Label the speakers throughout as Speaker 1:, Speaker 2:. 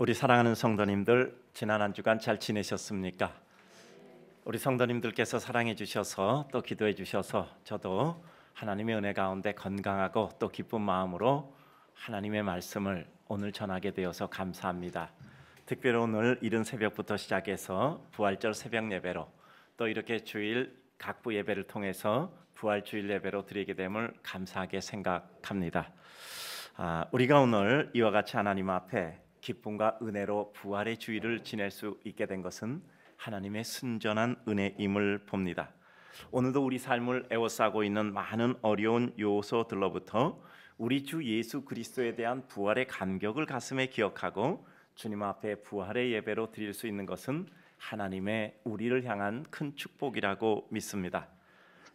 Speaker 1: 우리 사랑하는 성도님들, 지난 한 주간 잘 지내셨습니까? 우리 성도님들께서 사랑해 주셔서 또 기도해 주셔서 저도 하나님의 은혜 가운데 건강하고 또 기쁜 마음으로 하나님의 말씀을 오늘 전하게 되어서 감사합니다. 특별히 오늘 이른 새벽부터 시작해서 부활절 새벽 예배로 또 이렇게 주일 각부 예배를 통해서 부활 주일 예배로 드리게 됨을 감사하게 생각합니다. 우리가 오늘 이와 같이 하나님 앞에 기쁨과 은혜로 부활의 주일을 지낼 수 있게 된 것은 하나님의 순전한 은혜임을 봅니다. 오늘도 우리 삶을 에워싸고 있는 많은 어려운 요소들로부터 우리 주 예수 그리스도에 대한 부활의 감격을 가슴에 기억하고 주님 앞에 부활의 예배로 드릴 수 있는 것은 하나님의 우리를 향한 큰 축복이라고 믿습니다.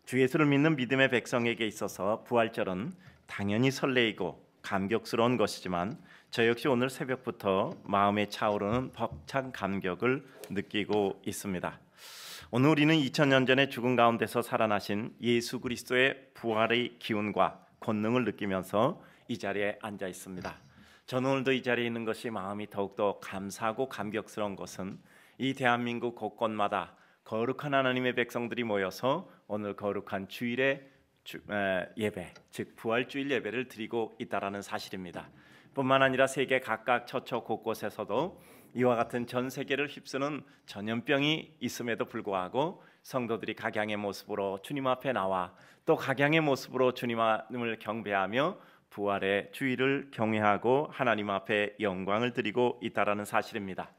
Speaker 1: 주 예수를 믿는 믿음의 백성에게 있어서 부활절은 당연히 설레이고 감격스러운 것이지만 저 역시 오늘 새벽부터 마음에 차오르는 벅찬 감격을 느끼고 있습니다. 오늘 우리는 2000년 전에 죽음 가운데서 살아나신 예수 그리스도의 부활의 기운과 권능을 느끼면서 이 자리에 앉아 있습니다. 저는 오늘도 이 자리에 있는 것이 마음이 더욱더 감사하고 감격스러운 것은 이 대한민국 곳곳마다 거룩한 하나님의 백성들이 모여서 오늘 거룩한 주일의 예배, 즉 부활주일 예배를 드리고 있다라는 사실입니다. 뿐만 아니라 세계 각각 처처 곳곳에서도 이와 같은 전 세계를 휩쓰는 전염병이 있음에도 불구하고 성도들이 각양의 모습으로 주님 앞에 나와 또 각양의 모습으로 주님을 경배하며 부활의 주일을 경외하고 하나님 앞에 영광을 드리고 있다라는 사실입니다.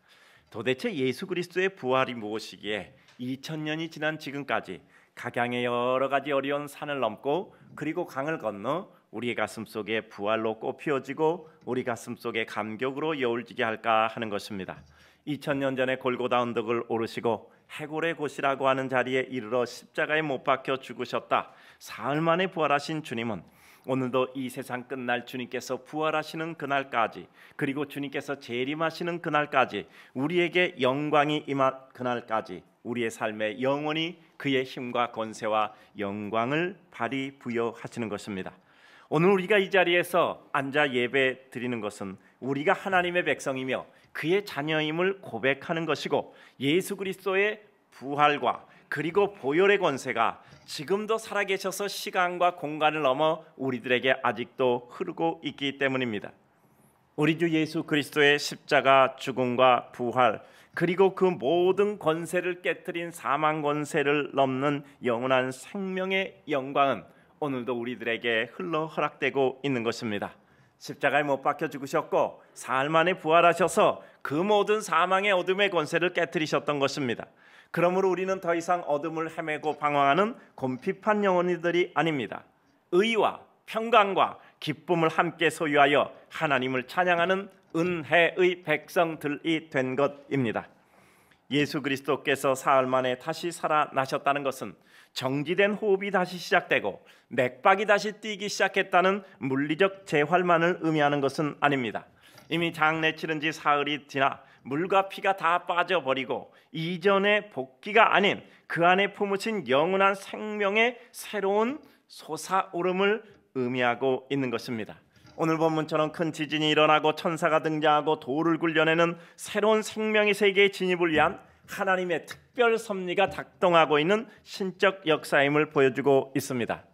Speaker 1: 도대체 예수 그리스도의 부활이 무엇이기에 2000년이 지난 지금까지 각양의 여러 가지 어려운 산을 넘고 그리고 강을 건너 우리의 가슴 속에 부활로 꽃피어지고 우리 가슴 속에 감격으로 여울지게 할까 하는 것입니다. 2000년 전에 골고다 언덕을 오르시고 해골의 곳이라고 하는 자리에 이르러 십자가에 못 박혀 죽으셨다. 사흘 만에 부활하신 주님은 오늘도 이 세상 끝날 주님께서 부활하시는 그날까지 그리고 주님께서 재림하시는 그날까지 우리에게 영광이 임할 그날까지 우리의 삶에 영원히 그의 힘과 권세와 영광을 발휘 부여하시는 것입니다. 오늘 우리가 이 자리에서 앉아 예배 드리는 것은 우리가 하나님의 백성이며 그의 자녀임을 고백하는 것이고 예수 그리스도의 부활과 그리고 보혈의 권세가 지금도 살아계셔서 시간과 공간을 넘어 우리들에게 아직도 흐르고 있기 때문입니다. 우리 주 예수 그리스도의 십자가 죽음과 부활 그리고 그 모든 권세를 깨뜨린 사망 권세를 넘는 영원한 생명의 영광은 오늘도 우리들에게 흘러 허락되고 있는 것입니다. 십자가에 못 박혀 죽으셨고 사흘 만에 부활하셔서 그 모든 사망의 어둠의 권세를 깨뜨리셨던 것입니다. 그러므로 우리는 더 이상 어둠을 헤매고 방황하는 곰핍한 영혼들이 아닙니다. 의와 평강과 기쁨을 함께 소유하여 하나님을 찬양하는 은혜의 백성들이 된 것입니다. 예수 그리스도께서 사흘 만에 다시 살아나셨다는 것은 정지된 호흡이 다시 시작되고 맥박이 다시 뛰기 시작했다는 물리적 재활만을 의미하는 것은 아닙니다. 이미 장례 치른 지 사흘이 지나 물과 피가 다 빠져버리고 이전의 복귀가 아닌 그 안에 품으신 영원한 생명의 새로운 솟아오름을 의미하고 있는 것입니다. 오늘 본문처럼 큰 지진이 일어나고 천사가 등장하고 돌을 굴려내는 새로운 생명의 세계에 진입을 위한 하나님의 특별 섭리가 작동하고 있는 신적 역사임을 보여주고 있습니다.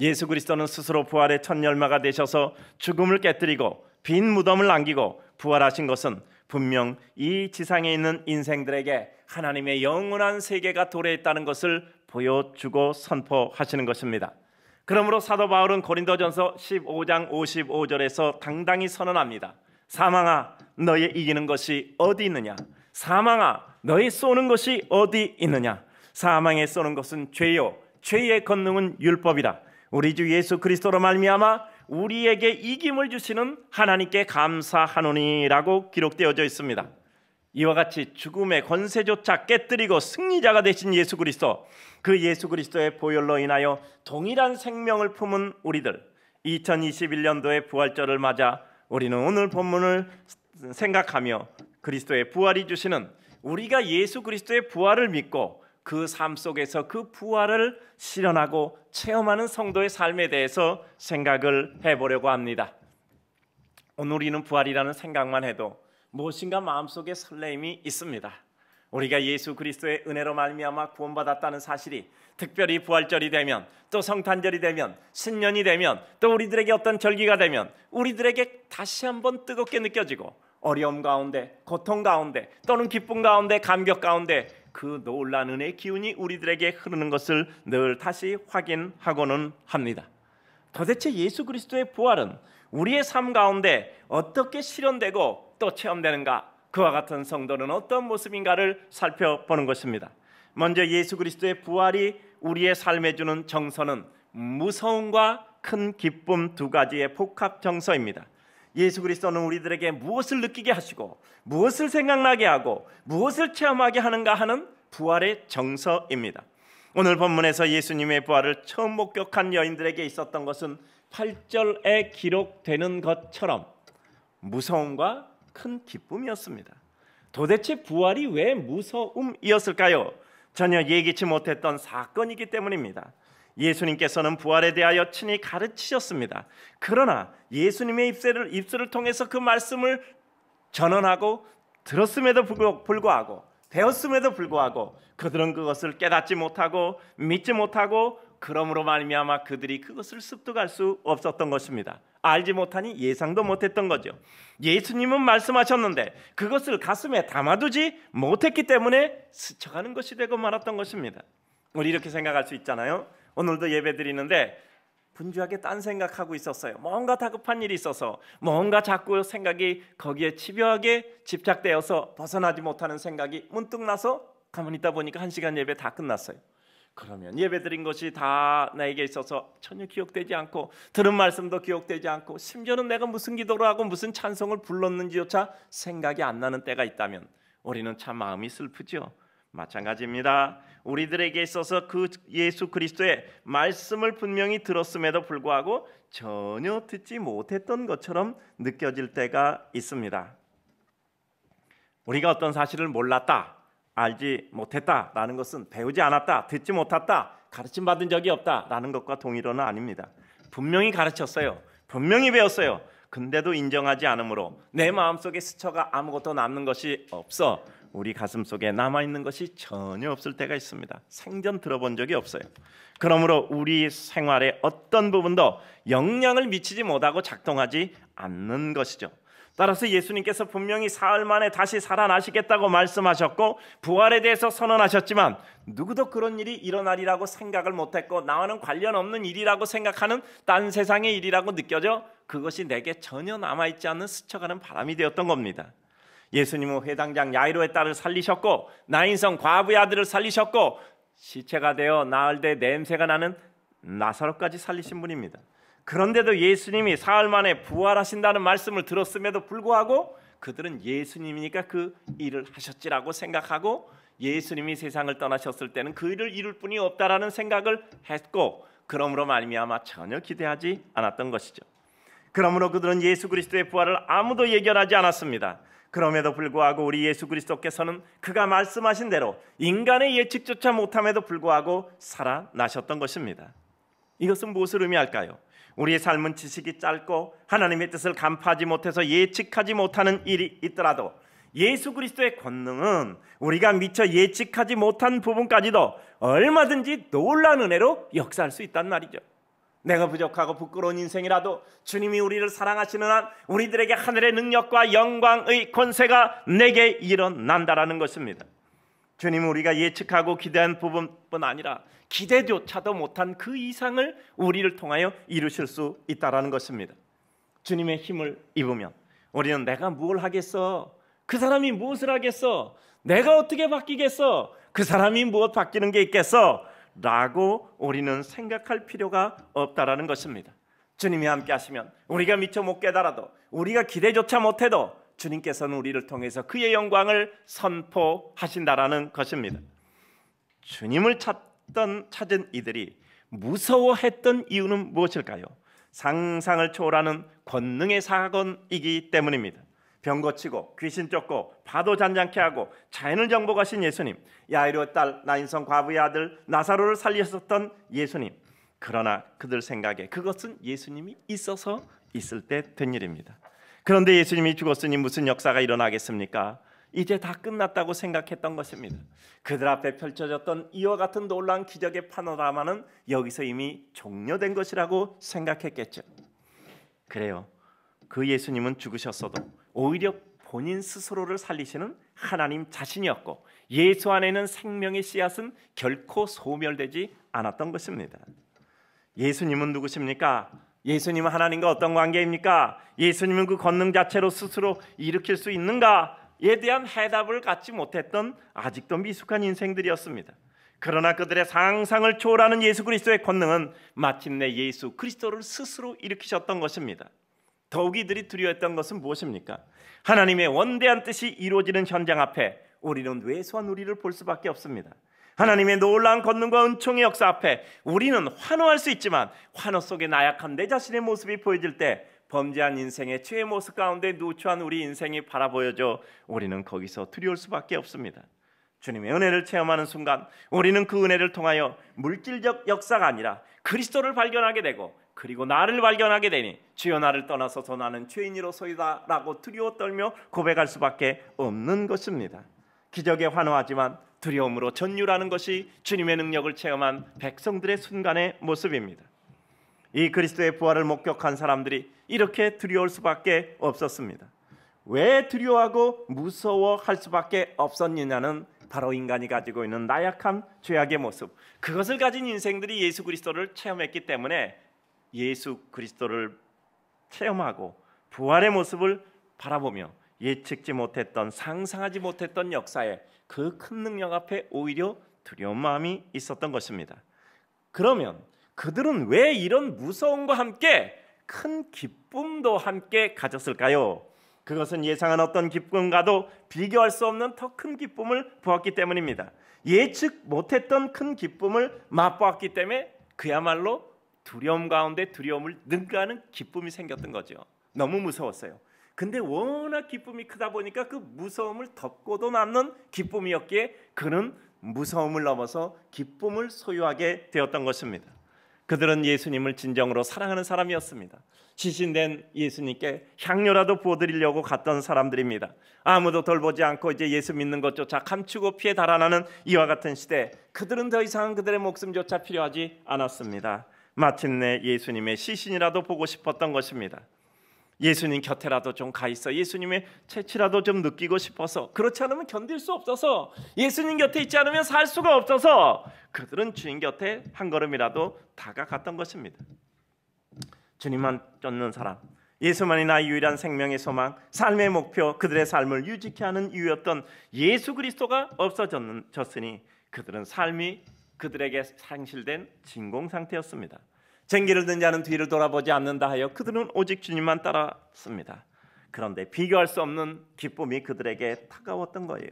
Speaker 1: 예수 그리스도는 스스로 부활의 첫 열마가 되셔서 죽음을 깨뜨리고 빈 무덤을 남기고 부활하신 것은 분명 이 지상에 있는 인생들에게 하나님의 영원한 세계가 도래했다는 것을 보여주고 선포하시는 것입니다. 그러므로 사도 바울은 고린도전서 15장 55절에서 당당히 선언합니다. 사망아 너의 이기는 것이 어디 있느냐? 사망아 너의 쏘는 것이 어디 있느냐? 사망에 쏘는 것은 죄요 죄의 권능은 율법이라. 우리 주 예수 그리스도로 말미암아 우리에게 이김을 주시는 하나님께 감사하노니라고 기록되어져 있습니다. 이와 같이 죽음의 권세조차 깨뜨리고 승리자가 되신 예수 그리스도, 그 예수 그리스도의 보혈로 인하여 동일한 생명을 품은 우리들, 2021년도의 부활절을 맞아 우리는 오늘 본문을 생각하며 그리스도의 부활이 주시는 우리가 예수 그리스도의 부활을 믿고 그 삶 속에서 그 부활을 실현하고 체험하는 성도의 삶에 대해서 생각을 해보려고 합니다. 오늘 우리는 부활이라는 생각만 해도 무엇인가 마음속에 설레임이 있습니다. 우리가 예수 그리스도의 은혜로 말미암아 구원받았다는 사실이 특별히 부활절이 되면, 또 성탄절이 되면, 신년이 되면, 또 우리들에게 어떤 절기가 되면 우리들에게 다시 한번 뜨겁게 느껴지고, 어려움 가운데, 고통 가운데, 또는 기쁨 가운데, 감격 가운데 그 놀라운 은혜의 기운이 우리들에게 흐르는 것을 늘 다시 확인하고는 합니다. 도대체 예수 그리스도의 부활은 우리의 삶 가운데 어떻게 실현되고 또 체험되는가? 그와 같은 성도는 어떤 모습인가를 살펴보는 것입니다. 먼저 예수 그리스도의 부활이 우리의 삶에 주는 정서는 무서움과 큰 기쁨 두 가지의 복합 정서입니다. 예수 그리스도는 우리들에게 무엇을 느끼게 하시고, 무엇을 생각나게 하고, 무엇을 체험하게 하는가 하는 부활의 정서입니다. 오늘 본문에서 예수님의 부활을 처음 목격한 여인들에게 있었던 것은 8절에 기록되는 것처럼 무서움과 큰 기쁨이었습니다. 도대체 부활이 왜 무서움이었을까요? 전혀 예기치 못했던 사건이기 때문입니다. 예수님께서는 부활에 대하여 친히 가르치셨습니다. 그러나 예수님의 입술을 통해서 그 말씀을 전언하고 들었음에도 불구하고, 배웠음에도 불구하고 그들은 그것을 깨닫지 못하고 믿지 못하고, 그러므로 말미암아 그들이 그것을 습득할 수 없었던 것입니다. 알지 못하니 예상도 못했던 거죠. 예수님은 말씀하셨는데 그것을 가슴에 담아두지 못했기 때문에 스쳐가는 것이 되고 말았던 것입니다. 우리 이렇게 생각할 수 있잖아요. 오늘도 예배 드리는데 분주하게 딴 생각하고 있었어요. 뭔가 다급한 일이 있어서, 뭔가 자꾸 생각이 거기에 집요하게 집착되어서 벗어나지 못하는 생각이 문득 나서 가만히 있다 보니까 1시간 예배 다 끝났어요. 그러면 예배 드린 것이 다 나에게 있어서 전혀 기억되지 않고, 들은 말씀도 기억되지 않고, 심지어는 내가 무슨 기도를 하고 무슨 찬송을 불렀는지조차 생각이 안 나는 때가 있다면 우리는 참 마음이 슬프죠. 마찬가지입니다. 우리들에게 있어서 그 예수 그리스도의 말씀을 분명히 들었음에도 불구하고 전혀 듣지 못했던 것처럼 느껴질 때가 있습니다. 우리가 어떤 사실을 몰랐다, 알지 못했다라는 것은 배우지 않았다, 듣지 못했다, 가르침 받은 적이 없다라는 것과 동일어는 아닙니다. 분명히 가르쳤어요. 분명히 배웠어요. 근데도 인정하지 않으므로 내 마음속에 스쳐가 아무것도 남는 것이 없어 우리 가슴속에 남아있는 것이 전혀 없을 때가 있습니다. 생전 들어본 적이 없어요. 그러므로 우리 생활의 어떤 부분도 영향을 미치지 못하고 작동하지 않는 것이죠. 따라서 예수님께서 분명히 사흘 만에 다시 살아나시겠다고 말씀하셨고 부활에 대해서 선언하셨지만 누구도 그런 일이 일어나리라고 생각을 못했고, 나와는 관련 없는 일이라고 생각하는 딴 세상의 일이라고 느껴져 그것이 내게 전혀 남아있지 않는 스쳐가는 바람이 되었던 겁니다. 예수님은 회당장 야이로의 딸을 살리셨고, 나인성 과부의 아들을 살리셨고, 시체가 되어 나흘 때 냄새가 나는 나사로까지 살리신 분입니다. 그런데도 예수님이 사흘 만에 부활하신다는 말씀을 들었음에도 불구하고 그들은 예수님이니까 그 일을 하셨지라고 생각하고, 예수님이 세상을 떠나셨을 때는 그 일을 이룰 분이 없다라는 생각을 했고, 그러므로 말미암아 전혀 기대하지 않았던 것이죠. 그러므로 그들은 예수 그리스도의 부활을 아무도 예견하지 않았습니다. 그럼에도 불구하고 우리 예수 그리스도께서는 그가 말씀하신 대로 인간의 예측조차 못함에도 불구하고 살아나셨던 것입니다. 이것은 무엇을 의미할까요? 우리의 삶은 지식이 짧고 하나님의 뜻을 간파하지 못해서 예측하지 못하는 일이 있더라도 예수 그리스도의 권능은 우리가 미처 예측하지 못한 부분까지도 얼마든지 놀라운 은혜로 역사할 수 있단 말이죠. 내가 부족하고 부끄러운 인생이라도 주님이 우리를 사랑하시는 한 우리들에게 하늘의 능력과 영광의 권세가 내게 일어난다라는 것입니다. 주님은 우리가 예측하고 기대한 부분뿐 아니라 기대조차도 못한 그 이상을 우리를 통하여 이루실 수 있다라는 것입니다. 주님의 힘을 입으면 우리는 내가 뭘 하겠어? 그 사람이 무엇을 하겠어? 내가 어떻게 바뀌겠어? 그 사람이 무엇 바뀌는 게 있겠어? 라고 우리는 생각할 필요가 없다라는 것입니다. 주님이 함께 하시면 우리가 미처 못 깨달아도, 우리가 기대조차 못해도 주님께서는 우리를 통해서 그의 영광을 선포하신다라는 것입니다. 주님을 찾은 이들이 무서워했던 이유는 무엇일까요? 상상을 초월하는 권능의 사건이기 때문입니다. 병 고치고 귀신 쫓고 파도 잔잔케 하고 자연을 정복하신 예수님, 야이로의 딸 나인성 과부의 아들 나사로를 살리셨던 예수님. 그러나 그들 생각에 그것은 예수님이 있어서 있을 때 된 일입니다. 그런데 예수님이 죽었으니 무슨 역사가 일어나겠습니까? 이제 다 끝났다고 생각했던 것입니다. 그들 앞에 펼쳐졌던 이와 같은 놀라운 기적의 파노라마는 여기서 이미 종료된 것이라고 생각했겠죠. 그래요. 그 예수님은 죽으셨어도 오히려 본인 스스로를 살리시는 하나님 자신이었고 예수 안에는 생명의 씨앗은 결코 소멸되지 않았던 것입니다. 예수님은 누구십니까? 예수님은 하나님과 어떤 관계입니까? 예수님은 그 권능 자체로 스스로 일으킬 수 있는가에 대한 해답을 갖지 못했던 아직도 미숙한 인생들이었습니다. 그러나 그들의 상상을 초월하는 예수 그리스도의 권능은 마침내 예수 그리스도를 스스로 일으키셨던 것입니다. 더욱 이들이 두려워했던 것은 무엇입니까? 하나님의 원대한 뜻이 이루어지는 현장 앞에 우리는 왜소한 우리를 볼 수밖에 없습니다. 하나님의 놀라운 권능과 은총의 역사 앞에 우리는 환호할 수 있지만 환호 속에 나약한 내 자신의 모습이 보여질 때 범죄한 인생의 죄의 모습 가운데 누추한 우리 인생이 바라보여져 우리는 거기서 두려울 수밖에 없습니다. 주님의 은혜를 체험하는 순간 우리는 그 은혜를 통하여 물질적 역사가 아니라 그리스도를 발견하게 되고 그리고 나를 발견하게 되니 주여 나를 떠나서서 나는 죄인이로소이다 라고 두려워 떨며 고백할 수밖에 없는 것입니다. 기적에 환호하지만 두려움으로 전율하는 것이 주님의 능력을 체험한 백성들의 순간의 모습입니다. 이 그리스도의 부활을 목격한 사람들이 이렇게 두려울 수밖에 없었습니다. 왜 두려워하고 무서워할 수밖에 없었느냐는 바로 인간이 가지고 있는 나약함, 죄악의 모습, 그것을 가진 인생들이 예수 그리스도를 체험했기 때문에 예수 그리스도를 체험하고 부활의 모습을 바라보며 예측지 못했던, 상상하지 못했던 역사에 그 큰 능력 앞에 오히려 두려운 마음이 있었던 것입니다. 그러면 그들은 왜 이런 무서움과 함께 큰 기쁨도 함께 가졌을까요? 그것은 예상한 어떤 기쁨과도 비교할 수 없는 더 큰 기쁨을 보았기 때문입니다. 예측 못했던 큰 기쁨을 맛보았기 때문에 그야말로 두려움 가운데 두려움을 능가하는 기쁨이 생겼던 거죠. 너무 무서웠어요. 근데 워낙 기쁨이 크다 보니까 그 무서움을 덮고도 남는 기쁨이었기에 그는 무서움을 넘어서 기쁨을 소유하게 되었던 것입니다. 그들은 예수님을 진정으로 사랑하는 사람이었습니다. 시신된 예수님께 향료라도 부어드리려고 갔던 사람들입니다. 아무도 돌보지 않고 이제 예수 믿는 것조차 감추고 피해 달아나는 이와 같은 시대, 그들은 더 이상 그들의 목숨조차 필요하지 않았습니다. 마침내 예수님의 시신이라도 보고 싶었던 것입니다. 예수님 곁에라도 좀 가 있어 예수님의 채취라도 좀 느끼고 싶어서, 그렇지 않으면 견딜 수 없어서, 예수님 곁에 있지 않으면 살 수가 없어서 그들은 주님 곁에 한 걸음이라도 다가갔던 것입니다. 주님만 쫓는 사람, 예수만이 나의 유일한 생명의 소망, 삶의 목표, 그들의 삶을 유지케 하는 이유였던 예수 그리스도가 없어졌으니 그들은 삶이 그들에게 상실된 진공 상태였습니다. 쟁기를 든 자는 뒤를 돌아보지 않는다 하여 그들은 오직 주님만 따랐습니다. 그런데 비교할 수 없는 기쁨이 그들에게 다가왔던 거예요.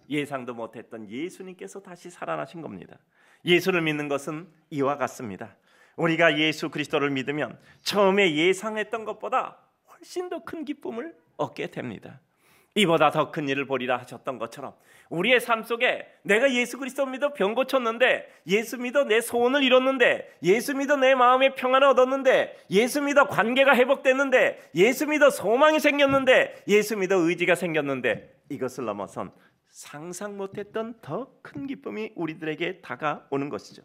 Speaker 1: 예상도 못했던 예수님께서 다시 살아나신 겁니다. 예수를 믿는 것은 이와 같습니다. 우리가 예수 그리스도를 믿으면 처음에 예상했던 것보다 훨씬 더 큰 기쁨을 얻게 됩니다. 이보다 더 큰 일을 보리라 하셨던 것처럼 우리의 삶 속에 내가 예수 그리스도 믿어 병 고쳤는데, 예수 믿어 내 소원을 이뤘는데, 예수 믿어 내 마음의 평안을 얻었는데, 예수 믿어 관계가 회복됐는데, 예수 믿어 소망이 생겼는데, 예수 믿어 의지가 생겼는데, 이것을 넘어선 상상 못했던 더 큰 기쁨이 우리들에게 다가오는 것이죠.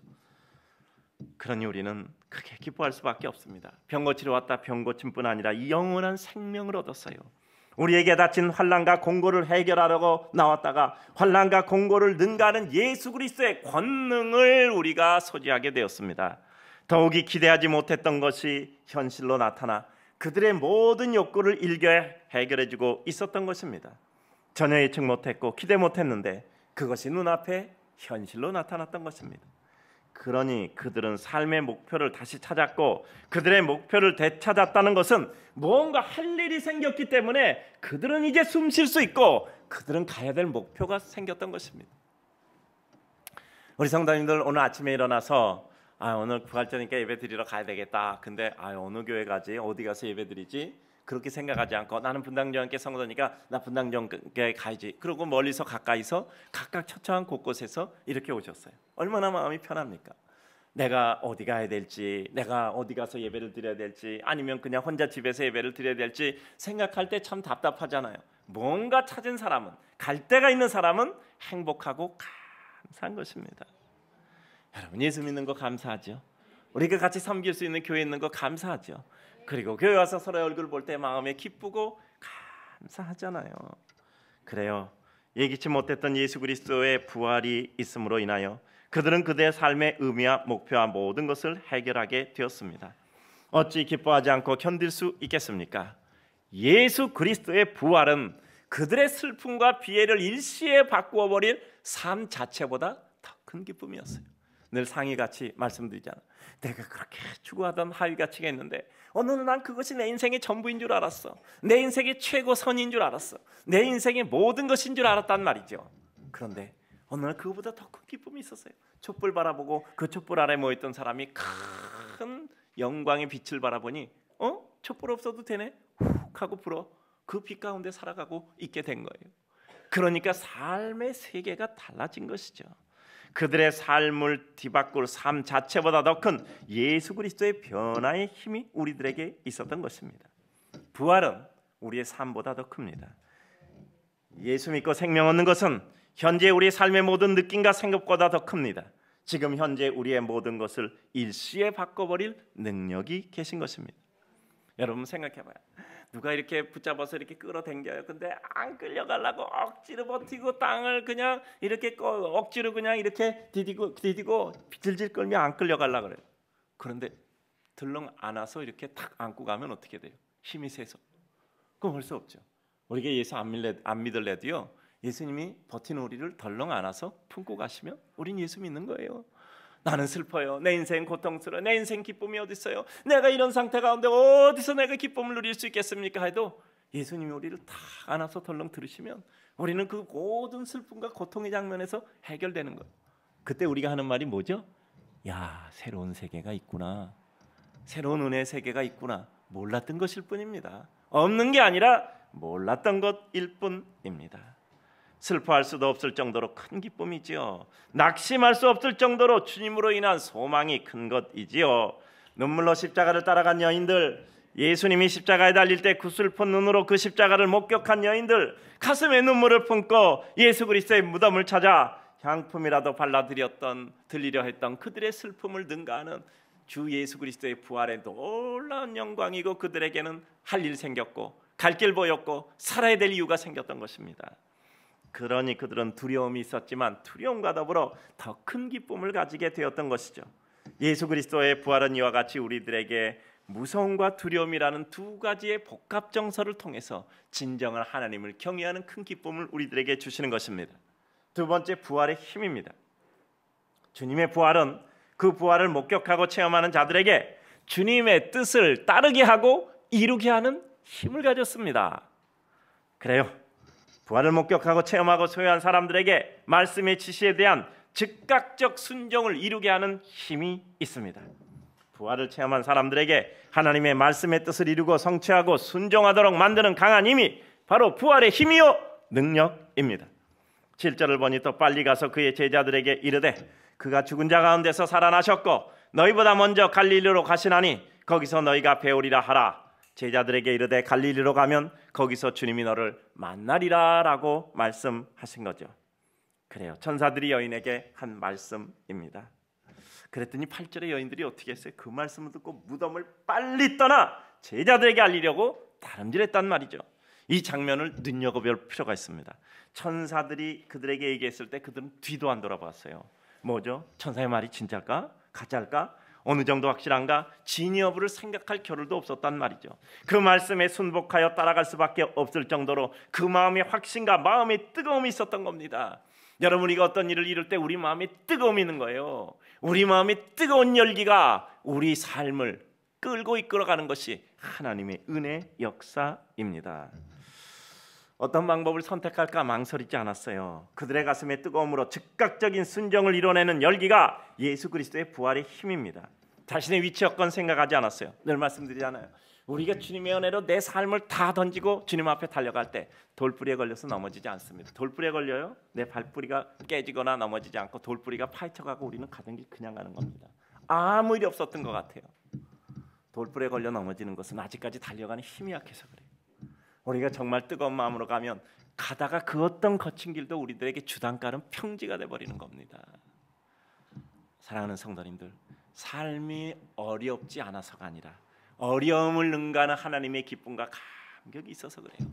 Speaker 1: 그러니 우리는 크게 기뻐할 수밖에 없습니다. 병 고치러 왔다 병 고침뿐 아니라 영원한 생명을 얻었어요. 우리에게 닥친 환난과 공고를 해결하려고 나왔다가 환난과 공고를 능가하는 예수 그리스도의 권능을 우리가 소지하게 되었습니다. 더욱이 기대하지 못했던 것이 현실로 나타나 그들의 모든 욕구를 일개 해결해주고 있었던 것입니다. 전혀 예측 못했고 기대 못했는데 그것이 눈앞에 현실로 나타났던 것입니다. 그러니 그들은 삶의 목표를 다시 찾았고, 그들의 목표를 되찾았다는 것은 무언가 할 일이 생겼기 때문에 그들은 이제 숨 쉴 수 있고 그들은 가야 될 목표가 생겼던 것입니다. 우리 성도님들 오늘 아침에 일어나서 오늘 부활절이니까 예배 드리러 가야 되겠다. 근데 어느 교회 가지? 어디 가서 예배 드리지? 그렇게 생각하지 않고 나는 분당정교회 성도니까 나 분당정교회 가야지. 그리고 멀리서 가까이서 각각 처처한 곳곳에서 이렇게 오셨어요. 얼마나 마음이 편합니까? 내가 어디 가야 될지, 내가 어디 가서 예배를 드려야 될지, 아니면 그냥 혼자 집에서 예배를 드려야 될지 생각할 때 참 답답하잖아요. 뭔가 찾은 사람은, 갈 데가 있는 사람은 행복하고 감사한 것입니다. 여러분, 예수 믿는 거 감사하죠? 우리가 같이 섬길 수 있는 교회 있는 거 감사하죠? 그리고 교회 와서 서로의 얼굴 볼 때 마음에 기쁘고 감사하잖아요. 그래요. 예기치 못했던 예수 그리스도의 부활이 있음으로 인하여 그들은 그들의 삶의 의미와 목표와 모든 것을 해결하게 되었습니다. 어찌 기뻐하지 않고 견딜 수 있겠습니까? 예수 그리스도의 부활은 그들의 슬픔과 비애를 일시에 바꾸어 버릴 삶 자체보다 더 큰 기쁨이었어요. 늘 상의같이 말씀드리잖아요. 내가 그렇게 추구하던 하위가치가 있는데 어느 날 난 그것이 내 인생의 전부인 줄 알았어. 내 인생의 최고선인 줄 알았어. 내 인생의 모든 것인 줄 알았단 말이죠. 그런데 어느 날 그거보다 더 큰 기쁨이 있었어요. 촛불 바라보고 그 촛불 아래 모였던 사람이 큰 영광의 빛을 바라보니 촛불 없어도 되네? 훅 하고 불어 그 빛 가운데 살아가고 있게 된 거예요. 그러니까 삶의 세계가 달라진 것이죠. 그들의 삶을 뒤바꿀 삶 자체보다 더 큰 예수 그리스도의 변화의 힘이 우리들에게 있었던 것입니다. 부활은 우리의 삶보다 더 큽니다. 예수 믿고 생명 얻는 것은 현재 우리의 삶의 모든 느낌과 생각보다 더 큽니다. 지금 현재 우리의 모든 것을 일시에 바꿔버릴 능력이 계신 것입니다. 여러분 생각해봐요. 누가 이렇게 붙잡아서 이렇게 끌어당겨요. 근데 안 끌려가려고 억지로 버티고 땅을 그냥 이렇게 억지로 그냥 이렇게 디디고 질질 끌며 안 끌려가려고 그래요. 그런데 들렁 안아서 이렇게 탁 안고 가면 어떻게 돼요? 힘이 세서. 그럼 할 수 없죠. 우리가 예수 안 믿을래도요. 예수님이 버티는 우리를 덜렁 안아서 품고 가시면 우린 예수 믿는 거예요. 나는 슬퍼요. 내 인생 고통스러워. 내 인생 기쁨이 어디 있어요? 내가 이런 상태 가운데 어디서 내가 기쁨을 누릴 수 있겠습니까? 해도 예수님이 우리를 다 안아서 덜렁 들으시면 우리는 그 모든 슬픔과 고통의 장면에서 해결되는 거예요. 그때 우리가 하는 말이 뭐죠? 야, 새로운 세계가 있구나. 새로운 은혜의 세계가 있구나. 몰랐던 것일 뿐입니다. 없는 게 아니라 몰랐던 것일 뿐입니다. 슬퍼할 수도 없을 정도로 큰 기쁨이지요. 낙심할 수 없을 정도로 주님으로 인한 소망이 큰 것이지요. 눈물로 십자가를 따라간 여인들, 예수님이 십자가에 달릴 때 그 슬픈 눈으로 그 십자가를 목격한 여인들, 가슴에 눈물을 품고 예수 그리스도의 무덤을 찾아 향품이라도 들리려 했던 그들의 슬픔을 능가하는 주 예수 그리스도의 부활의 놀라운 영광이고, 그들에게는 할 일 생겼고 갈 길 보였고 살아야 될 이유가 생겼던 것입니다. 그러니 그들은 두려움이 있었지만 두려움과 더불어 더 큰 기쁨을 가지게 되었던 것이죠. 예수 그리스도의 부활은 이와 같이 우리들에게 무서움과 두려움이라는 두 가지의 복합 정서를 통해서 진정한 하나님을 경외하는 큰 기쁨을 우리들에게 주시는 것입니다. 두 번째, 부활의 힘입니다. 주님의 부활은 그 부활을 목격하고 체험하는 자들에게 주님의 뜻을 따르게 하고 이루게 하는 힘을 가졌습니다. 그래요. 부활을 목격하고 체험하고 소유한 사람들에게 말씀의 지시에 대한 즉각적 순종을 이루게 하는 힘이 있습니다. 부활을 체험한 사람들에게 하나님의 말씀의 뜻을 이루고 성취하고 순종하도록 만드는 강한 힘이 바로 부활의 힘이요 능력입니다. 7절을 보니 또 빨리 가서 그의 제자들에게 이르되 그가 죽은 자 가운데서 살아나셨고 너희보다 먼저 갈릴리로 가시나니 거기서 너희가 배우리라 하라. 제자들에게 이르되 갈릴리로 가면 거기서 주님이 너를 만나리라 라고 말씀하신 거죠. 그래요. 천사들이 여인에게 한 말씀입니다. 그랬더니 8절의 여인들이 어떻게 했어요? 그 말씀을 듣고 무덤을 빨리 떠나 제자들에게 알리려고 다름질했단 말이죠. 이 장면을 눈여겨볼 필요가 있습니다. 천사들이 그들에게 얘기했을 때 그들은 뒤도 안 돌아봤어요. 뭐죠? 천사의 말이 진짜일까? 가짜일까? 어느 정도 확실한가? 진위 여부를 생각할 겨를도 없었단 말이죠. 그 말씀에 순복하여 따라갈 수밖에 없을 정도로 그 마음의 확신과 마음의 뜨거움이 있었던 겁니다. 여러분, 우리가 어떤 일을 이룰 때 우리 마음에 뜨거움이 있는 거예요. 우리 마음의 뜨거운 열기가 우리 삶을 끌고 이끌어가는 것이 하나님의 은혜 역사입니다. 어떤 방법을 선택할까 망설이지 않았어요. 그들의 가슴의 뜨거움으로 즉각적인 순종을 이뤄내는 열기가 예수 그리스도의 부활의 힘입니다. 자신의 위치 여건 생각하지 않았어요. 늘 말씀드리잖아요. 우리가 주님의 은혜로 내 삶을 다 던지고 주님 앞에 달려갈 때 돌뿌리에 걸려서 넘어지지 않습니다. 돌뿌리에 걸려요? 내 발뿌리가 깨지거나 넘어지지 않고 돌뿌리가 파헤쳐가고 우리는 가던 길 그냥 가는 겁니다. 아무 일이 없었던 것 같아요. 돌불에 걸려 넘어지는 것은 아직까지 달려가는 힘이 약해서 그래요. 우리가 정말 뜨거운 마음으로 가면 가다가 그 어떤 거친 길도 우리들에게 주당가는 평지가 돼버리는 겁니다. 사랑하는 성도님들, 삶이 어렵지 않아서가 아니라 어려움을 능가하는 하나님의 기쁨과 감격이 있어서 그래요.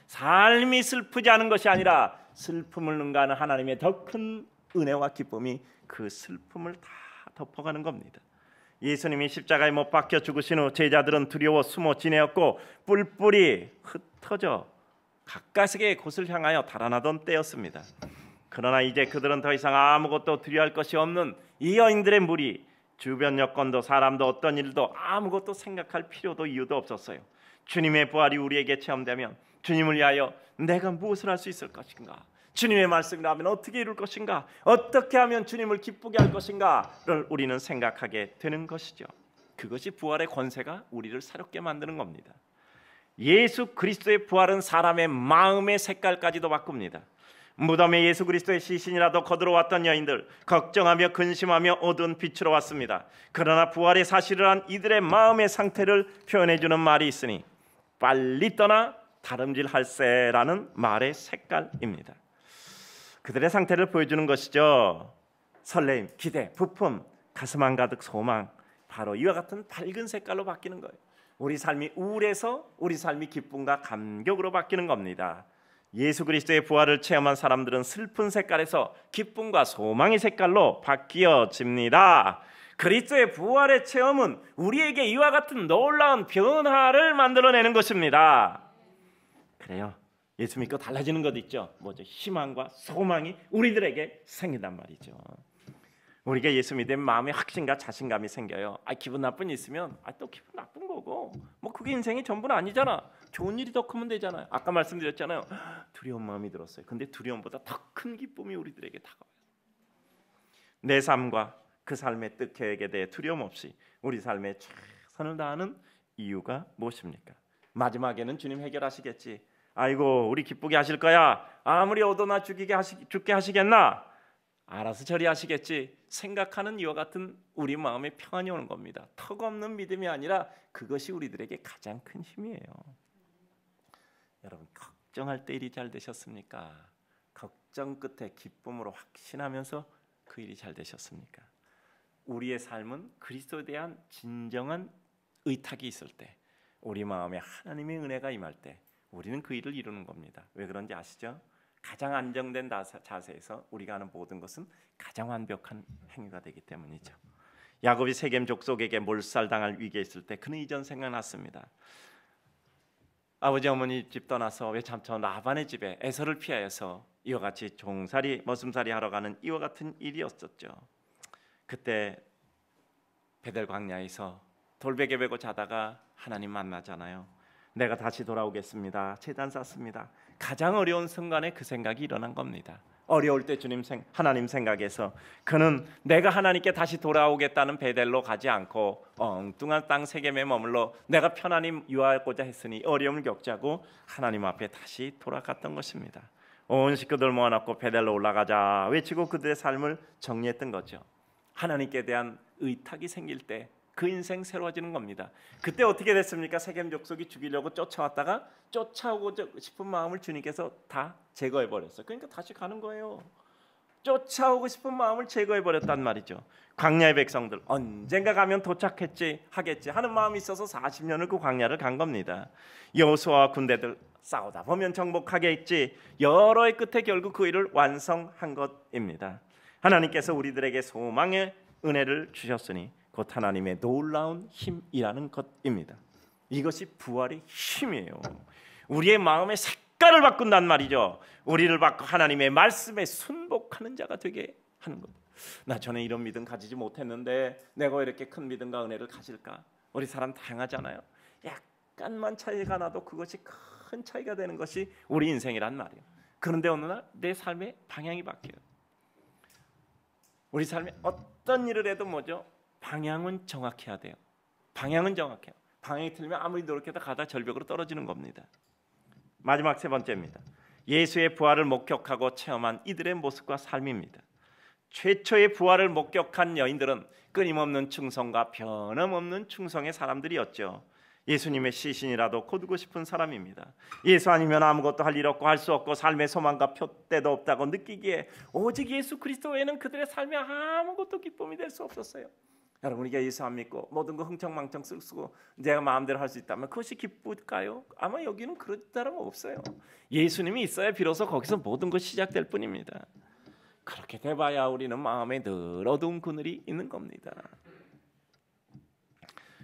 Speaker 1: 삶이 슬프지 않은 것이 아니라 슬픔을 능가하는 하나님의 더 큰 은혜와 기쁨이 그 슬픔을 다 덮어가는 겁니다. 예수님이 십자가에 못 박혀 죽으신 후 제자들은 두려워 숨어 지내었고 뿔뿔이 흩어져 가까스의 곳을 향하여 달아나던 때였습니다. 그러나 이제 그들은 더 이상 아무것도 두려워할 것이 없는 이 여인들의 무리, 주변 여건도 사람도 어떤 일도 아무것도 생각할 필요도 이유도 없었어요. 주님의 부활이 우리에게 체험되면 주님을 위하여 내가 무엇을 할 수 있을 것인가, 주님의 말씀을 하면 어떻게 이룰 것인가, 어떻게 하면 주님을 기쁘게 할 것인가를 우리는 생각하게 되는 것이죠. 그것이 부활의 권세가 우리를 새롭게 만드는 겁니다. 예수 그리스도의 부활은 사람의 마음의 색깔까지도 바꿉니다. 무덤에 예수 그리스도의 시신이라도 거두러 왔던 여인들, 걱정하며 근심하며 어두운 빛으로 왔습니다. 그러나 부활의 사실을 한 이들의 마음의 상태를 표현해주는 말이 있으니 빨리 떠나 다름질할세라는 말의 색깔입니다. 그들의 상태를 보여주는 것이죠. 설레임, 기대, 부품, 가슴 한가득 소망, 바로 이와 같은 밝은 색깔로 바뀌는 거예요. 우리 삶이 우울해서 우리 삶이 기쁨과 감격으로 바뀌는 겁니다. 예수 그리스도의 부활을 체험한 사람들은 슬픈 색깔에서 기쁨과 소망의 색깔로 바뀌어집니다. 그리스도의 부활의 체험은 우리에게 이와 같은 놀라운 변화를 만들어내는 것입니다. 그래요. 예수 믿고 달라지는 것 있죠. 뭐죠? 희망과 소망이 우리들에게 생긴단 말이죠. 우리가 예수 믿으면 마음에 확신과 자신감이 생겨요. 기분 나쁜 일 있으면 또 기분 나쁜 거고, 뭐 그게 인생이 전부는 아니잖아. 좋은 일이 더 크면 되잖아요. 아까 말씀드렸잖아요. 두려운 마음이 들었어요. 근데 두려움보다 더 큰 기쁨이 우리들에게 다가와요. 내 삶과 그 삶의 뜻 계획에 대해 두려움 없이 우리 삶에 최선을 다하는 이유가 무엇입니까? 마지막에는 주님 해결하시겠지. 아이고 우리 기쁘게 하실 거야. 아무리 얻어나 죽게 하시겠나? 알아서 처리하시겠지 생각하는 이와 같은 우리 마음에 평안이 오는 겁니다. 턱없는 믿음이 아니라 그것이 우리들에게 가장 큰 힘이에요. 여러분, 걱정할 때 일이 잘 되셨습니까? 걱정 끝에 기쁨으로 확신하면서 그 일이 잘 되셨습니까? 우리의 삶은 그리스도에 대한 진정한 의탁이 있을 때, 우리 마음에 하나님의 은혜가 임할 때 우리는 그 일을 이루는 겁니다. 왜 그런지 아시죠? 가장 안정된 자세에서 우리가 하는 모든 것은 가장 완벽한 행위가 되기 때문이죠. 야곱이 세겜 족속에게 몰살당할 위기에 있을 때 그는 이전 생각났습니다. 아버지 어머니 집 떠나서 외삼촌 라반의 집에 에서를 피하여서 이와 같이 종살이 머슴살이 하러 가는 이와 같은 일이었었죠. 그때 베델 광야에서 돌베개 베고 자다가 하나님 만나잖아요. 내가 다시 돌아오겠습니다. 제단 쌓습니다. 가장 어려운 순간에 그 생각이 일어난 겁니다. 어려울 때 하나님 생각에서 그는 내가 하나님께 다시 돌아오겠다는 베델로 가지 않고 엉뚱한 땅 세겜에 머물러 내가 편안히 유하고자 했으니 어려움을 겪자고 하나님 앞에 다시 돌아갔던 것입니다. 온 식구들 모아놓고 베델로 올라가자 외치고 그들의 삶을 정리했던 거죠. 하나님께 대한 의탁이 생길 때 그 인생 새로워지는 겁니다. 그때 어떻게 됐습니까? 세겜 족속이 죽이려고 쫓아왔다가 쫓아오고 싶은 마음을 주님께서 다 제거해 버렸어요. 그러니까 다시 가는 거예요. 쫓아오고 싶은 마음을 제거해 버렸단 말이죠. 광야의 백성들 언젠가 가면 도착했지 하겠지 하는 마음이 있어서 40년을 그 광야를 간 겁니다. 여호수아와 군대들 싸우다 보면 정복하겠지. 여러 해 끝에 결국 그 일을 완성한 것입니다. 하나님께서 우리들에게 소망의 은혜를 주셨으니 곧 하나님의 놀라운 힘이라는 것입니다. 이것이 부활의 힘이에요. 우리의 마음의 색깔을 바꾼단 말이죠. 우리를 바꿔 하나님의 말씀에 순복하는 자가 되게 하는 겁니다. 나 전에 이런 믿음 가지지 못했는데 내가 이렇게 큰 믿음과 은혜를 가질까? 우리 사람 다양하잖아요. 약간만 차이가 나도 그것이 큰 차이가 되는 것이 우리 인생이란 말이에요. 그런데 어느 날 내 삶의 방향이 바뀌어요. 우리 삶에 어떤 일을 해도 뭐죠? 방향은 정확해야 돼요. 방향은 정확해요. 방향이 틀리면 아무리 노력해도 가다 절벽으로 떨어지는 겁니다. 마지막 세 번째입니다. 예수의 부활을 목격하고 체험한 이들의 모습과 삶입니다. 최초의 부활을 목격한 여인들은 끊임없는 충성과 변함없는 충성의 사람들이었죠. 예수님의 시신이라도 거두고 싶은 사람입니다. 예수 아니면 아무것도 할 일 없고 할 수 없고 삶의 소망과 표대도 없다고 느끼기에 오직 예수 그리스도 외에는 그들의 삶에 아무것도 기쁨이 될 수 없었어요. 여러분, 우리가 예수 안 믿고 모든 거 흥청망청 쓰고 내가 마음대로 할 수 있다면 그것이 기쁠까요? 아마 여기는 그런 사람은 없어요. 예수님이 있어야 비로소 거기서 모든 것이 시작될 뿐입니다. 그렇게 돼봐야 우리는 마음에 늘 어두운 그늘이 있는 겁니다.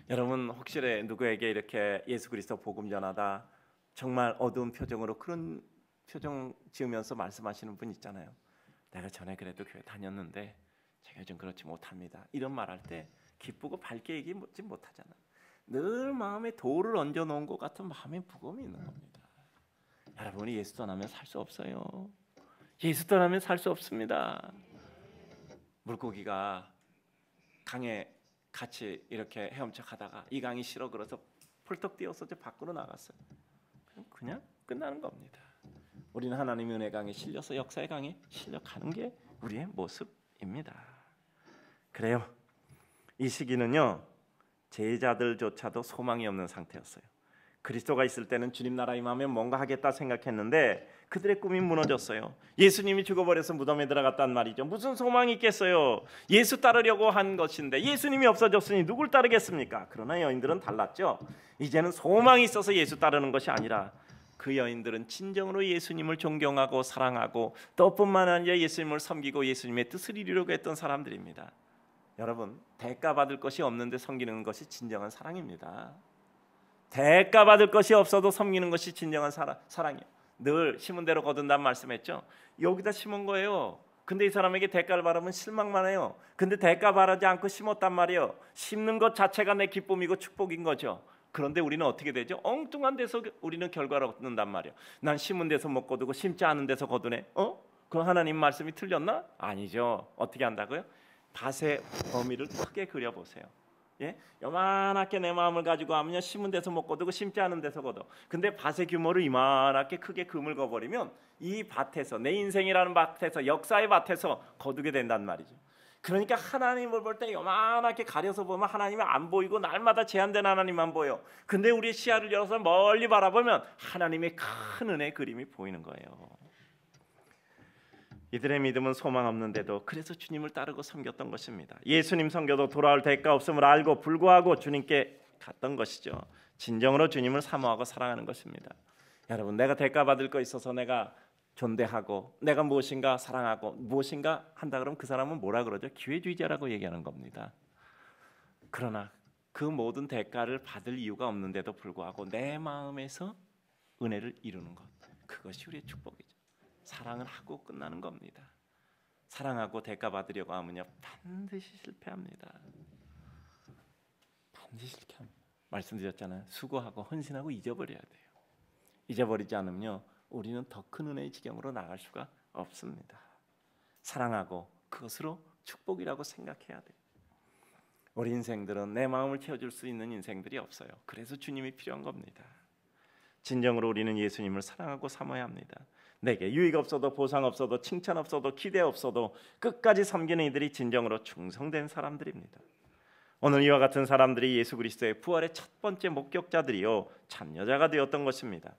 Speaker 1: 여러분, 혹시래 누구에게 이렇게 예수 그리스도 복음 전하다 정말 어두운 표정으로 그런 표정 지으면서 말씀하시는 분 있잖아요. 내가 전에 그래도 교회 다녔는데 제가 요즘 그렇지 못합니다. 이런 말할 때 기쁘고 밝게 얘기하지 못하잖아요. 늘 마음에 돌을 얹어 놓은 것 같은 마음의 무거움이 있는 겁니다. 여러분이 예수 떠나면 살 수 없어요. 예수 떠나면 살 수 없습니다. 물고기가 강에 같이 이렇게 헤엄쳐 가다가 이 강이 싫어 그래서 펄떡 뛰어서 저 밖으로 나갔어요. 그냥 끝나는 겁니다. 우리는 하나님의 은혜 강에 실려서 역사의 강에 실려가는 게 우리의 모습입니다. 그래요. 이 시기는요, 제자들조차도 소망이 없는 상태였어요. 그리스도가 있을 때는 주님 나라 임하면 뭔가 하겠다 생각했는데 그들의 꿈이 무너졌어요. 예수님이 죽어버려서 무덤에 들어갔단 말이죠. 무슨 소망이 있겠어요. 예수 따르려고 한 것인데 예수님이 없어졌으니 누굴 따르겠습니까? 그러나 여인들은 달랐죠. 이제는 소망이 있어서 예수 따르는 것이 아니라 그 여인들은 진정으로 예수님을 존경하고 사랑하고 또 뿐만 아니라 예수님을 섬기고 예수님의 뜻을 이루려고 했던 사람들입니다. 여러분, 대가 받을 것이 없는데 섬기는 것이 진정한 사랑입니다. 대가 받을 것이 없어도 섬기는 것이 진정한 사랑이에요. 늘 심은 대로 거둔다는 말씀했죠. 여기다 심은 거예요. 근데 이 사람에게 대가를 바라면 실망만 해요. 근데 대가 바라지 않고 심었단 말이에요. 심는 것 자체가 내 기쁨이고 축복인 거죠. 그런데 우리는 어떻게 되죠? 엉뚱한 데서 우리는 결과를 얻는단 말이에요. 난 심은 데서 못 거두고 심지 않은 데서 거두네. 그 하나님 말씀이 틀렸나? 아니죠. 어떻게 한다고요? 밭의 범위를 크게 그려보세요. 예? 요만하게 내 마음을 가지고 하면 심은 데서 못 거두고 심지 않은 데서 거둬. 근데 밭의 규모를 이만하게 크게 그물 거버리면 이 밭에서, 내 인생이라는 밭에서, 역사의 밭에서 거두게 된단 말이죠. 그러니까 하나님을 볼 때 요만하게 가려서 보면 하나님이 안 보이고 날마다 제한된 하나님만 보여. 근데 우리 시야를 열어서 멀리 바라보면 하나님의 큰 은혜의 그림이 보이는 거예요. 이들의 믿음은 소망 없는데도 그래서 주님을 따르고 섬겼던 것입니다. 예수님 섬겨도 돌아올 대가 없음을 알고 불구하고 주님께 갔던 것이죠. 진정으로 주님을 사모하고 사랑하는 것입니다. 여러분, 내가 대가 받을 거 있어서 내가 존대하고 내가 무엇인가 사랑하고 무엇인가 한다 그러면 그 사람은 뭐라 그러죠? 기회주의자라고 얘기하는 겁니다. 그러나 그 모든 대가를 받을 이유가 없는데도 불구하고 내 마음에서 은혜를 이루는 것, 그것이 우리의 축복이죠. 사랑을 하고 끝나는 겁니다. 사랑하고 대가 받으려고 하면요 반드시 실패합니다. 반드시 실패합니다. 말씀드렸잖아요. 수고하고 헌신하고 잊어버려야 돼요. 잊어버리지 않으면요 우리는 더 큰 은혜의 지경으로 나갈 수가 없습니다. 사랑하고 그것으로 축복이라고 생각해야 돼요. 우리 인생들은 내 마음을 채워줄 수 있는 인생들이 없어요. 그래서 주님이 필요한 겁니다. 진정으로 우리는 예수님을 사랑하고 사모해야 합니다. 내게 유익 없어도 보상 없어도 칭찬 없어도 기대 없어도 끝까지 섬기는 이들이 진정으로 충성된 사람들입니다. 오늘 이와 같은 사람들이 예수 그리스도의 부활의 첫 번째 목격자들이요 참여자가 되었던 것입니다.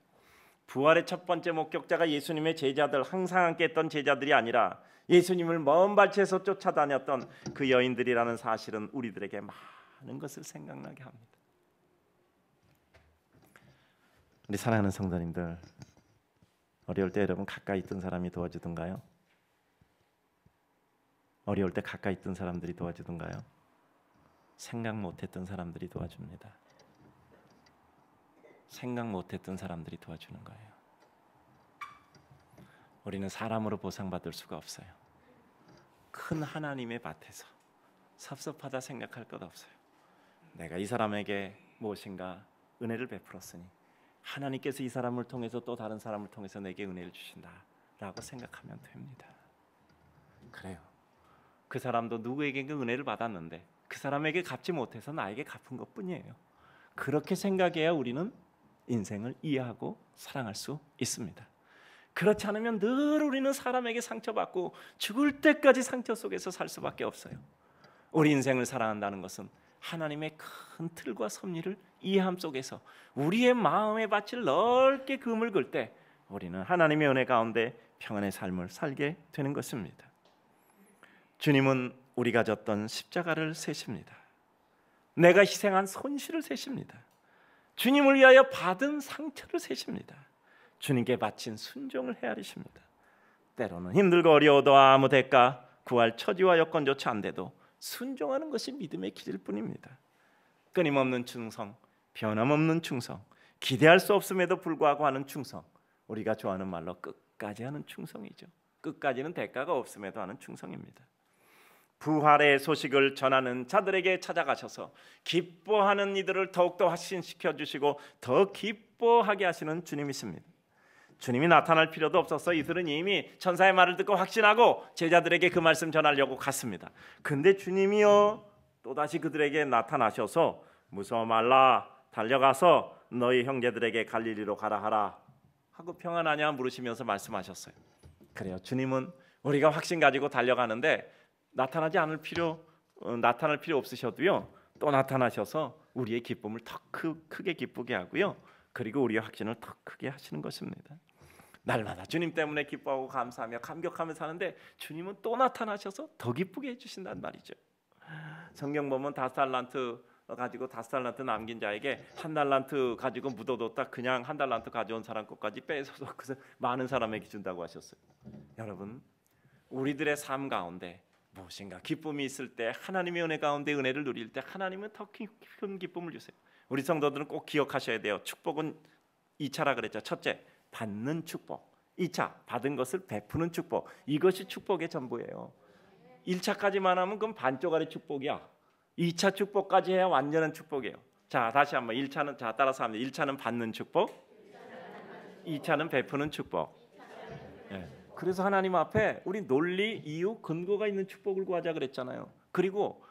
Speaker 1: 부활의 첫 번째 목격자가 예수님의 제자들, 항상 함께 했던 제자들이 아니라 예수님을 먼 발치에서 쫓아다녔던 그 여인들이라는 사실은 우리들에게 많은 것을 생각나게 합니다. 우리 사랑하는 성도님들, 어려울 때 여러분 가까이 있던 사람이 도와주던가요? 어려울 때 가까이 있던 사람들이 도와주던가요? 생각 못했던 사람들이 도와줍니다. 생각 못했던 사람들이 도와주는 거예요. 우리는 사람으로 보상받을 수가 없어요. 큰 하나님의 밭에서 섭섭하다 생각할 것 없어요. 내가 이 사람에게 무엇인가 은혜를 베풀었으니 하나님께서 이 사람을 통해서 또 다른 사람을 통해서 내게 은혜를 주신다라고 생각하면 됩니다. 그래요. 그 사람도 누구에게인가 은혜를 받았는데 그 사람에게 갚지 못해서 나에게 갚은 것뿐이에요. 그렇게 생각해야 우리는 인생을 이해하고 사랑할 수 있습니다. 그렇지 않으면 늘 우리는 사람에게 상처받고 죽을 때까지 상처 속에서 살 수밖에 없어요. 우리 인생을 살아간다는 것은 하나님의 큰 틀과 섭리를 이해함 속에서 우리의 마음의 밭을 넓게 그물 걸 때 우리는 하나님의 은혜 가운데 평안의 삶을 살게 되는 것입니다. 주님은 우리가 졌던 십자가를 세십니다. 내가 희생한 손실을 세십니다. 주님을 위하여 받은 상처를 세십니다. 주님께 바친 순종을 헤아리십니다. 때로는 힘들고 어려워도 아무 대가 구할 처지와 여건조차 안 돼도 순종하는 것이 믿음의 길일 뿐입니다. 끊임없는 충성, 변함없는 충성, 기대할 수 없음에도 불구하고 하는 충성, 우리가 좋아하는 말로 끝까지 하는 충성이죠. 끝까지는 대가가 없음에도 하는 충성입니다. 부활의 소식을 전하는 자들에게 찾아가셔서 기뻐하는 이들을 더욱더 확신시켜 주시고 더 기뻐하게 하시는 주님이십니다. 주님이 나타날 필요도 없어서 이들은 이미 천사의 말을 듣고 확신하고 제자들에게 그 말씀 전하려고 갔습니다. 근데 주님이요 또다시 그들에게 나타나셔서 무서워 말라, 달려가서 너희 형제들에게 갈릴리로 가라 하라 하고 평안하냐 물으시면서 말씀하셨어요. 그래요, 주님은 우리가 확신 가지고 달려가는데 나타날 필요 없으셔도요 또 나타나셔서 우리의 기쁨을 더 크게 기쁘게 하고요, 그리고 우리의 확신을 더 크게 하시는 것입니다. 날마다 주님 때문에 기뻐하고 감사하며 감격하며 사는데 주님은 또 나타나셔서 더 기쁘게 해주신단 말이죠. 성경 보면 5달란트 가지고 5달란트 남긴 자에게 1달란트 가지고 묻어뒀다 그냥 1달란트 가져온 사람 것까지 빼서서 많은 사람에게 준다고 하셨어요. 여러분, 우리들의 삶 가운데 무엇인가 기쁨이 있을 때, 하나님의 은혜 가운데 은혜를 누릴 때 하나님은 더 큰 기쁨을 주세요. 우리 성도들은 꼭 기억하셔야 돼요. 축복은 2차라 그랬죠. 첫째, 받는 축복. 2차, 받은 것을 베푸는 축복. 이것이 축복의 전부예요. 1차까지만 하면 그건 반쪽짜리 축복이야. 2차 축복까지 해야 완전한 축복이에요. 자, 다시 한번 1차는 자 따라서 합니다. 1차는 받는 축복, 2차는 베푸는 축복. 네. 그래서 하나님 앞에 우리 논리, 이유, 근거가 있는 축복을 구하자 그랬잖아요. 그리고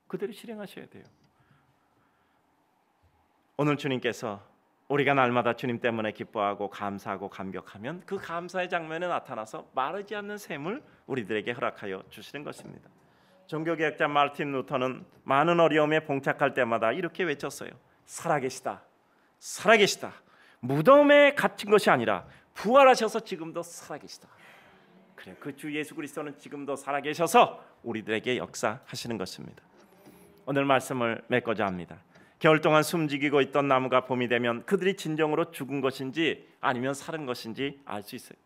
Speaker 1: 그대로 실행하셔야 돼요. 오늘 주님께서 우리가 날마다 주님 때문에 기뻐하고 감사하고 감격하면 그 감사의 장면에 나타나서 마르지 않는 샘을 우리들에게 허락하여 주시는 것입니다. 종교개혁자 마르틴 루터는 많은 어려움에 봉착할 때마다 이렇게 외쳤어요. 살아계시다, 살아계시다. 무덤에 갇힌 것이 아니라 부활하셔서 지금도 살아계시다. 그래, 그 주 예수 그리스도는 지금도 살아계셔서 우리들에게 역사하시는 것입니다. 오늘 말씀을 맺고자 합니다. 겨울 동안 숨지기고 있던 나무가 봄이 되면 그들이 진정으로 죽은 것인지 아니면 살은 것인지 알 수 있어요.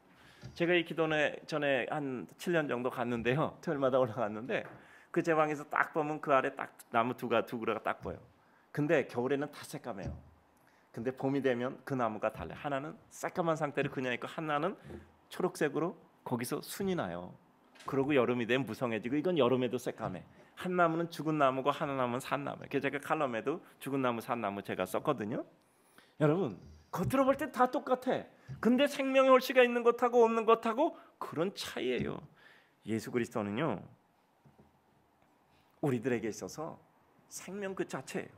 Speaker 1: 제가 이 기도회 전에 한 7년 정도 갔는데요, 토요일마다 올라갔는데 그 제 방에서 딱 보면 그 아래 딱 나무 두 그루가 딱 보여. 근데 겨울에는 다 새까매요. 근데 봄이 되면 그 나무가 달라요. 하나는 새까만 상태로 그냥 있고 하나는 초록색으로 거기서 순이 나요. 그러고 여름이 되면 무성해지고, 이건 여름에도 새까매. 한 나무는 죽은 나무고 하나 나무는 산 나무예요. 그래서 제가 칼럼에도 죽은 나무, 산 나무 제가 썼거든요. 여러분, 겉으로 볼 때 다 똑같아. 근데 생명의 홀씨가 있는 것하고 없는 것하고 그런 차이예요. 예수 그리스도는요, 우리들에게 있어서 생명 그 자체예요.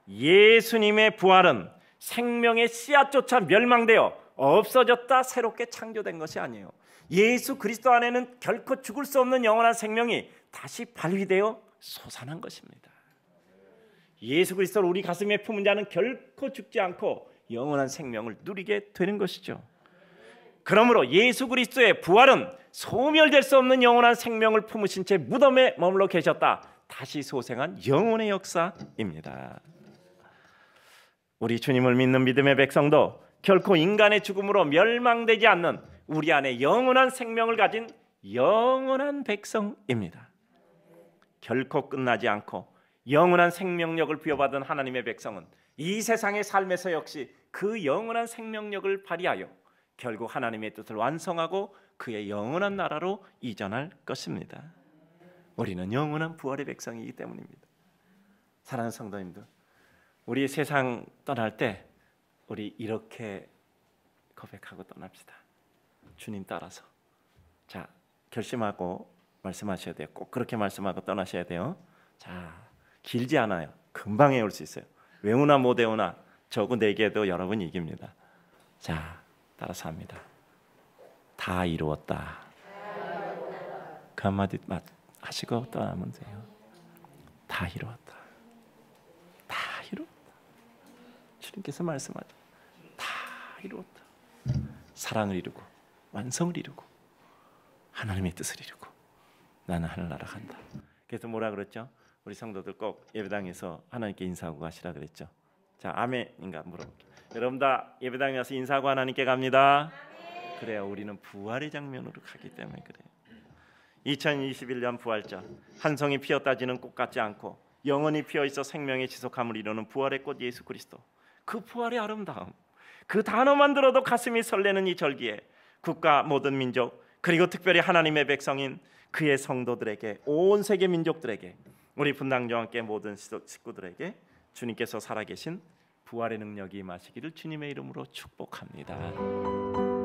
Speaker 1: 예수님의 부활은 생명의 씨앗조차 멸망되어 없어졌다 새롭게 창조된 것이 아니에요. 예수 그리스도 안에는 결코 죽을 수 없는 영원한 생명이 다시 발휘되어 솟아난 것입니다. 예수 그리스도를 우리 가슴에 품은 자는 결코 죽지 않고 영원한 생명을 누리게 되는 것이죠. 그러므로 예수 그리스도의 부활은 소멸될 수 없는 영원한 생명을 품으신 채 무덤에 머물러 계셨다 다시 소생한 영혼의 역사입니다. 우리 주님을 믿는 믿음의 백성도 결코 인간의 죽음으로 멸망되지 않는 우리 안에 영원한 생명을 가진 영원한 백성입니다. 결코 끝나지 않고 영원한 생명력을 부여받은 하나님의 백성은 이 세상의 삶에서 역시 그 영원한 생명력을 발휘하여 결국 하나님의 뜻을 완성하고 그의 영원한 나라로 이전할 것입니다. 우리는 영원한 부활의 백성이기 때문입니다. 사랑하는 성도님들, 우리 세상 떠날 때 우리 이렇게 고백하고 떠납시다. 주님 따라서. 자, 결심하고 말씀하셔야 돼요. 꼭 그렇게 말씀하고 떠나셔야 돼요. 자, 길지 않아요. 금방 외울 수 있어요. 외우나 못 외우나 저고 내게도 여러분 이깁니다. 자, 따라서 합니다. 다 이루었다. 그 한마디 하시고 떠나면 돼요. 다 이루었다. 다 이루었다. 주님께서 말씀하죠. 다 이루었다. 사랑을 이루고 완성을 이루고 하나님의 뜻을 이루고 나는 하늘나라 간다. 그래서 뭐라 그랬죠? 우리 성도들 꼭 예배당에서 하나님께 인사하고 가시라 그랬죠. 자, 아멘인가 물어볼게요. 여러분 다 예배당에 와서 인사하고 하나님께 갑니다. 그래요. 우리는 부활의 장면으로 가기 때문에 그래요. 2021년 부활절, 한 송이 피었다 지는 꽃 같지 않고 영원히 피어있어 생명의 지속함을 이루는 부활의 꽃 예수 그리스도, 그 부활의 아름다움, 그 단어만 들어도 가슴이 설레는 이 절기에 국가 모든 민족 그리고 특별히 하나님의 백성인 그의 성도들에게, 온 세계 민족들에게, 우리 분당교와 함께 모든 식구들에게 주님께서 살아계신 부활의 능력이 임하시기를 주님의 이름으로 축복합니다.